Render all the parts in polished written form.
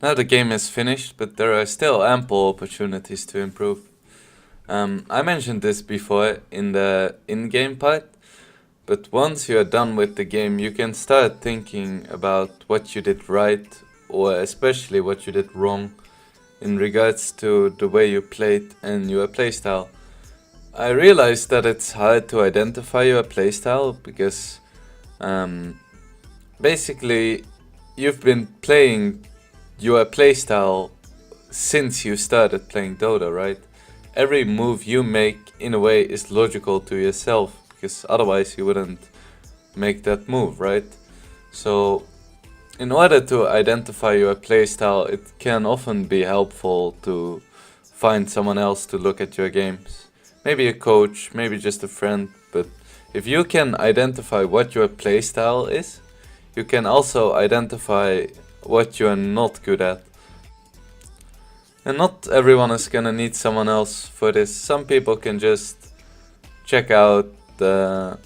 Now the game is finished, but there are still ample opportunities to improve. I mentioned this before in the in-game part, but once you are done with the game, you can start thinking about what you did right, or especially what you did wrong, in regards to the way you played and your playstyle. I realized that it's hard to identify your playstyle because basically you've been playing your playstyle since you started playing Dota, right? Every move you make in a way is logical to yourself, because otherwise you wouldn't make that move, right? So in order to identify your playstyle, it can often be helpful to find someone else to look at your games. Maybe a coach, maybe just a friend, but if you can identify what your playstyle is, you can also identify what you are not good at. And not everyone is gonna need someone else for this. Some people can just check out their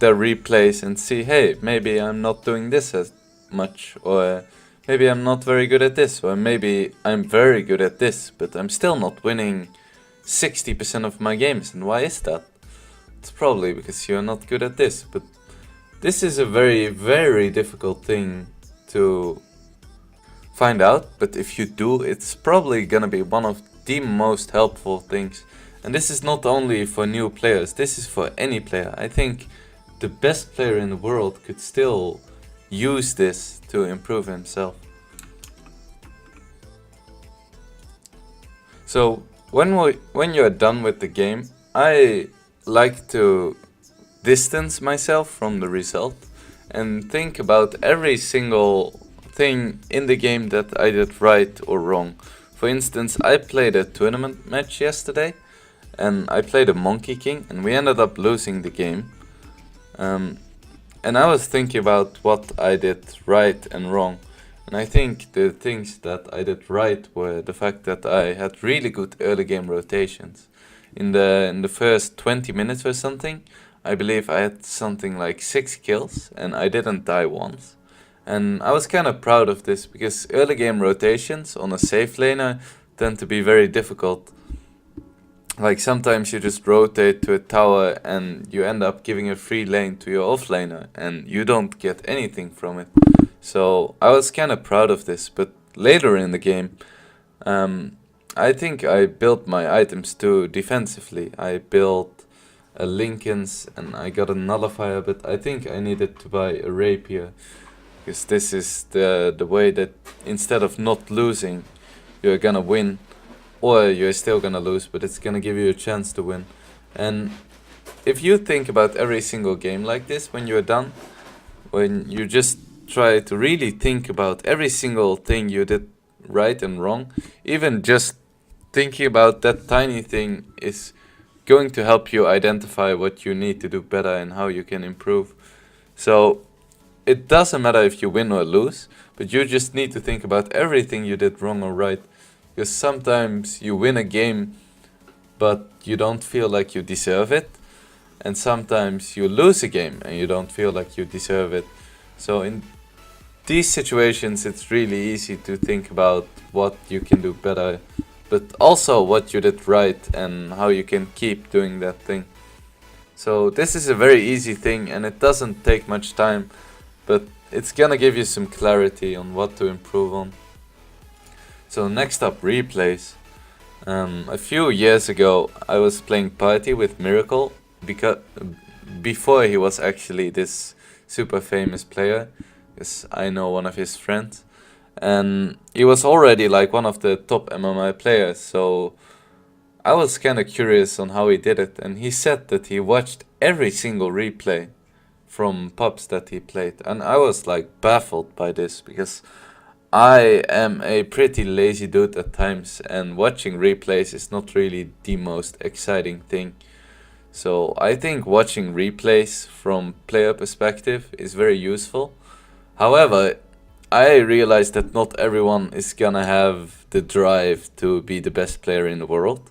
replays and see, hey, maybe I'm not doing this as much, or maybe I'm not very good at this, or maybe I'm very good at this, but I'm still not winning 60% of my games. And why is that? It's probably because you're not good at this, but this is a very, very difficult thing to find out, but if you do, it's probably gonna be one of the most helpful things. And this is not only for new players, this is for any player. I think the best player in the world could still use this to improve himself. So when you're done with the game, I like to distance myself from the result and think about every single thing in the game that I did right or wrong. For instance, I played a tournament match yesterday and I played a Monkey King and we ended up losing the game. And I was thinking about what I did right and wrong. And I think the things that I did right were the fact that I had really good early game rotations. In the first 20 minutes or something, I believe I had something like 6 kills and I didn't die once. And I was kind of proud of this because early game rotations on a safe laner tend to be very difficult. Like sometimes you just rotate to a tower and you end up giving a free lane to your offlaner and you don't get anything from it. So I was kind of proud of this, but later in the game, I think I built my items too defensively. I built a Lincoln's and I got a Nullifier, but I think I needed to buy a Rapier. Because this is the way that instead of not losing, you're gonna win. Or you're still gonna lose, but it's gonna give you a chance to win. And if you think about every single game like this, when you're done, when you just try to really think about every single thing you did right and wrong, even just thinking about that tiny thing is going to help you identify what you need to do better and how you can improve. So it doesn't matter if you win or lose, but you just need to think about everything you did wrong or right. Because sometimes you win a game, but you don't feel like you deserve it. And sometimes you lose a game and you don't feel like you deserve it. So in these situations, it's really easy to think about what you can do better, but also what you did right and how you can keep doing that thing. So this is a very easy thing and it doesn't take much time, but it's gonna give you some clarity on what to improve on. So next up, replays. A few years ago I was playing party with Miracle before he was actually this super famous player, because I know one of his friends, and he was already like one of the top MMR players, so I was kind of curious on how he did it, and he said that he watched every single replay from pubs that he played, and I was like baffled by this because I am a pretty lazy dude at times and watching replays is not really the most exciting thing. So I think watching replays from player perspective is very useful. However, I realize that not everyone is gonna have the drive to be the best player in the world.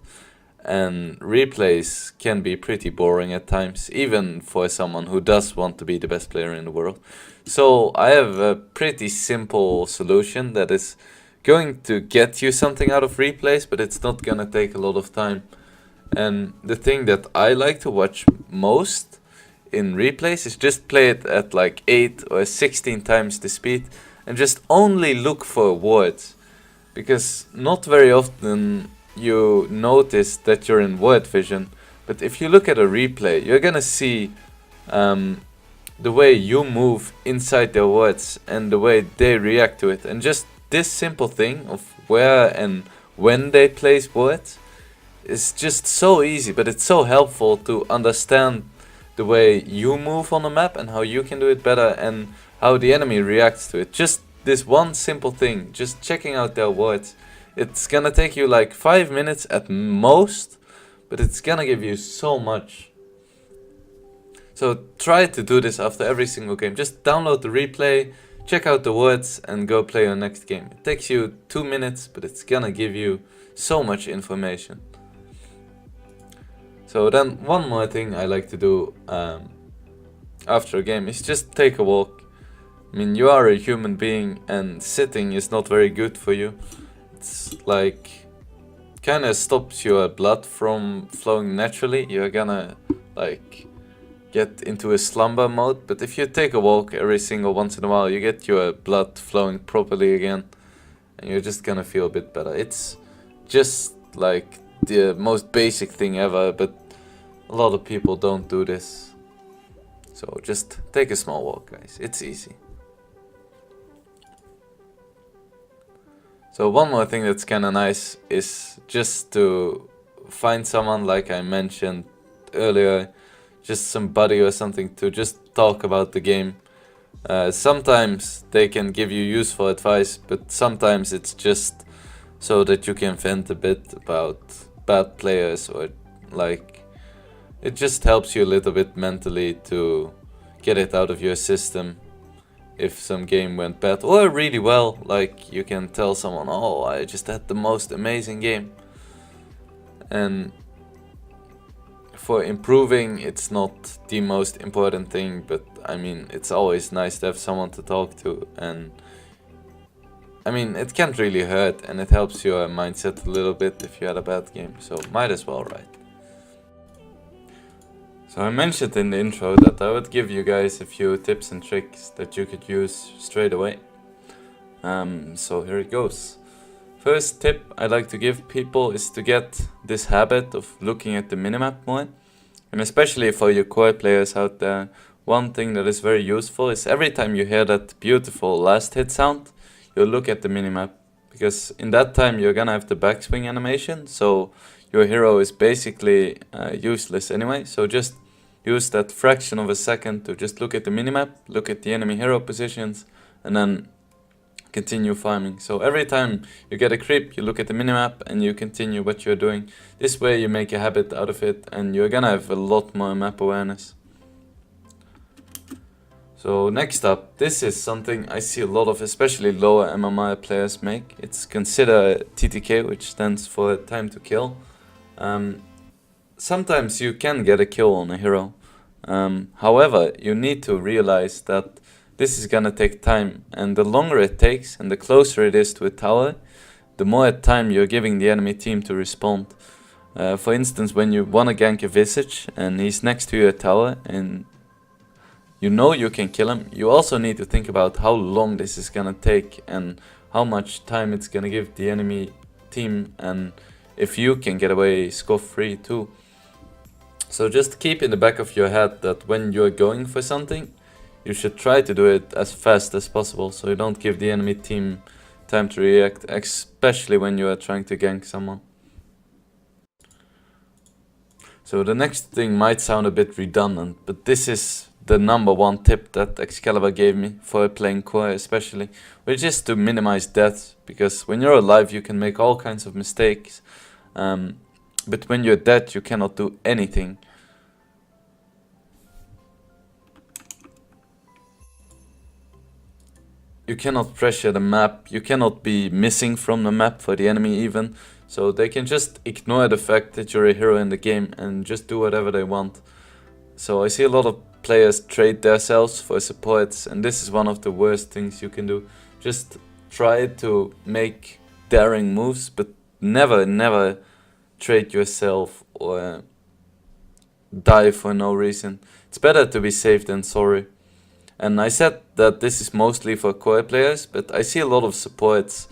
And replays can be pretty boring at times, even for someone who does want to be the best player in the world. So I have a pretty simple solution that is going to get you something out of replays, but it's not gonna take a lot of time. And the thing that I like to watch most in replays is just play it at like 8 or 16 times the speed and just only look for words, because not very often you notice that you're in word vision, but if you look at a replay, you're gonna see the way you move inside their words and the way they react to it. And just this simple thing of where and when they place words is just so easy, but it's so helpful to understand the way you move on the map and how you can do it better and how the enemy reacts to it. Just this one simple thing, just checking out their words. It's gonna take you like 5 minutes at most, but it's gonna give you so much. So try to do this after every single game. Just download the replay, check out the words, and go play your next game. It takes you 2 minutes, but it's gonna give you so much information. So then one more thing I like to do after a game is just take a walk. I mean, you are a human being and sitting is not very good for you. It's like kind of stops your blood from flowing naturally. You're gonna like get into a slumber mode, but if you take a walk every single once in a while, you get your blood flowing properly again and you're just gonna feel a bit better. It's just like the most basic thing ever, but a lot of people don't do this. So just take a small walk, guys. It's easy. So one more thing that's kinda nice is just to find someone, like I mentioned earlier, just some buddy or something to just talk about the game. Sometimes they can give you useful advice, but sometimes it's just so that you can vent a bit about bad players, or like it just helps you a little bit mentally to get it out of your system if some game went bad or really well. Like you can tell someone, oh, I just had the most amazing game. And for improving, it's not the most important thing, but I mean, it's always nice to have someone to talk to, and I mean, it can't really hurt, and it helps your mindset a little bit if you had a bad game, so might as well, right? So I mentioned in the intro that I would give you guys a few tips and tricks that you could use straight away. So here it goes. First tip I'd like to give people is to get this habit of looking at the minimap more. And especially for your core players out there, one thing that is very useful is every time you hear that beautiful last hit sound, you'll look at the minimap. Because in that time you're gonna have the backswing animation, so your hero is basically useless anyway. So just use that fraction of a second to just look at the minimap, look at the enemy hero positions, and then continue farming. So every time you get a creep, you look at the minimap and you continue what you're doing. This way you make a habit out of it and you're gonna have a lot more map awareness. So next up, this is something I see a lot of, especially lower MMR players make. It's consider TTK, which stands for time to kill. Sometimes you can get a kill on a hero. However, you need to realize that this is gonna take time, and the longer it takes and the closer it is to a tower, the more time you're giving the enemy team to respond. For instance, when you wanna gank a Visage and he's next to your tower and you know you can kill him, you also need to think about how long this is gonna take and how much time it's gonna give the enemy team, and if you can get away scuff-free too. So just keep in the back of your head that when you're going for something, you should try to do it as fast as possible, so you don't give the enemy team time to react, especially when you are trying to gank someone. So the next thing might sound a bit redundant, but this is the number one tip that Excalibur gave me for playing core especially, which is to minimize deaths, because when you're alive you can make all kinds of mistakes, but when you're dead you cannot do anything. You cannot pressure the map, you cannot be missing from the map for the enemy even, so they can just ignore the fact that you're a hero in the game and just do whatever they want. So I see a lot of players trade themselves for supports, and this is one of the worst things you can do. Just try to make daring moves, but never trade yourself or die for no reason. It's better to be safe than sorry. And I said that this is mostly for core players, but I see a lot of supports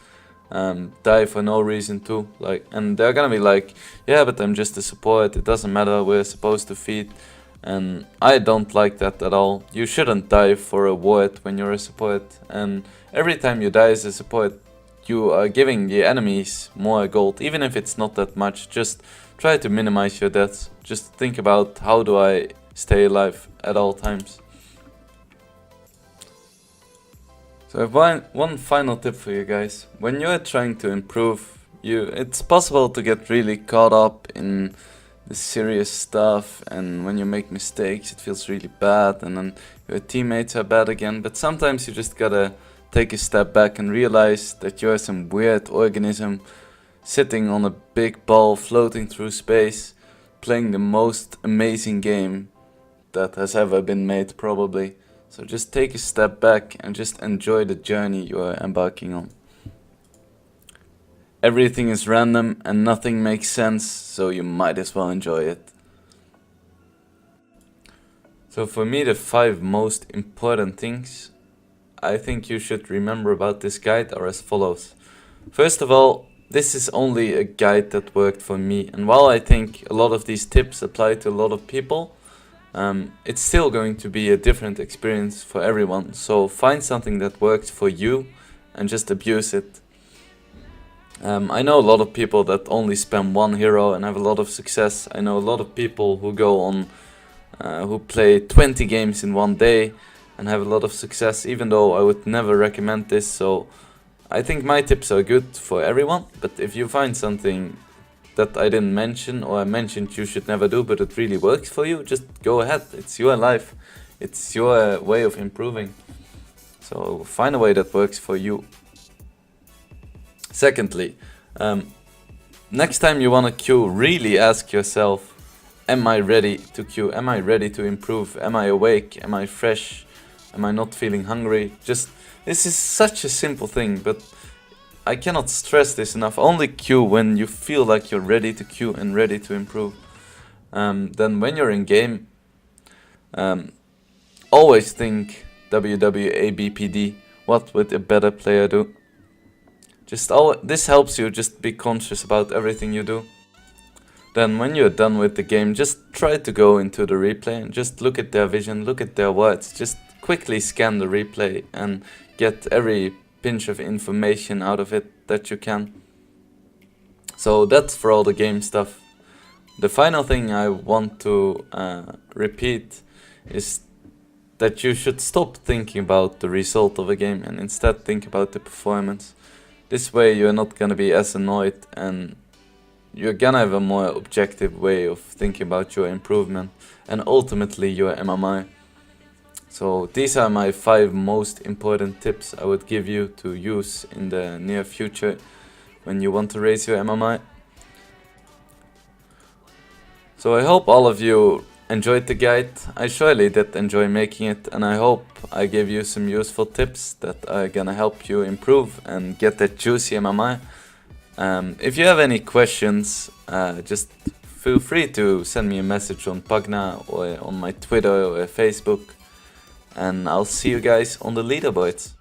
die for no reason too. And they're gonna be like, yeah, but I'm just a support, it doesn't matter, we're supposed to feed. And I don't like that at all. You shouldn't die for a ward when you're a support. And every time you die as a support, you are giving the enemies more gold, even if it's not that much. Just try to minimize your deaths. Just think about, how do I stay alive at all times? So I have one final tip for you guys. When you're trying to improve, it's possible to get really caught up in the serious stuff, and when you make mistakes it feels really bad, and then your teammates are bad again. But sometimes you just gotta take a step back and realize that you're some weird organism sitting on a big ball floating through space, playing the most amazing game that has ever been made, probably. So just take a step back and just enjoy the journey you are embarking on. Everything is random and nothing makes sense, so you might as well enjoy it. So for me, the 5 most important things I think you should remember about this guide are as follows. First of all, this is only a guide that worked for me, and while I think a lot of these tips apply to a lot of people, it's still going to be a different experience for everyone. So find something that works for you and just abuse it. I know a lot of people that only spam one hero and have a lot of success. I know a lot of people who go on, who play 20 games in one day and have a lot of success, even though I would never recommend this. So I think my tips are good for everyone, but if you find something that I didn't mention, or I mentioned you should never do, but it really works for you, just go ahead. It's your life, it's your way of improving. So find a way that works for you. Secondly, next time you want to queue, really ask yourself, am I ready to queue? Am I ready to improve? Am I awake? Am I fresh? Am I not feeling hungry? This is such a simple thing, but I cannot stress this enough. Only queue when you feel like you're ready to queue and ready to improve. Then when you're in game, always think WWABPD. What would a better player do? This helps you just be conscious about everything you do. Then when you're done with the game, just try to go into the replay and just look at their vision, look at their words. Just quickly scan the replay and get every pinch of information out of it that you can. So that's for all the game stuff. The final thing I want to repeat is that you should stop thinking about the result of a game and instead think about the performance. This way you're not gonna be as annoyed, and you're gonna have a more objective way of thinking about your improvement and ultimately your MMR. So these are my 5 most important tips I would give you to use in the near future when you want to raise your MMR. So I hope all of you enjoyed the guide. I surely did enjoy making it, and I hope I gave you some useful tips that are gonna help you improve and get that juicy MMR. If you have any questions, just feel free to send me a message on Pagna or on my Twitter or Facebook. And I'll see you guys on the leaderboards.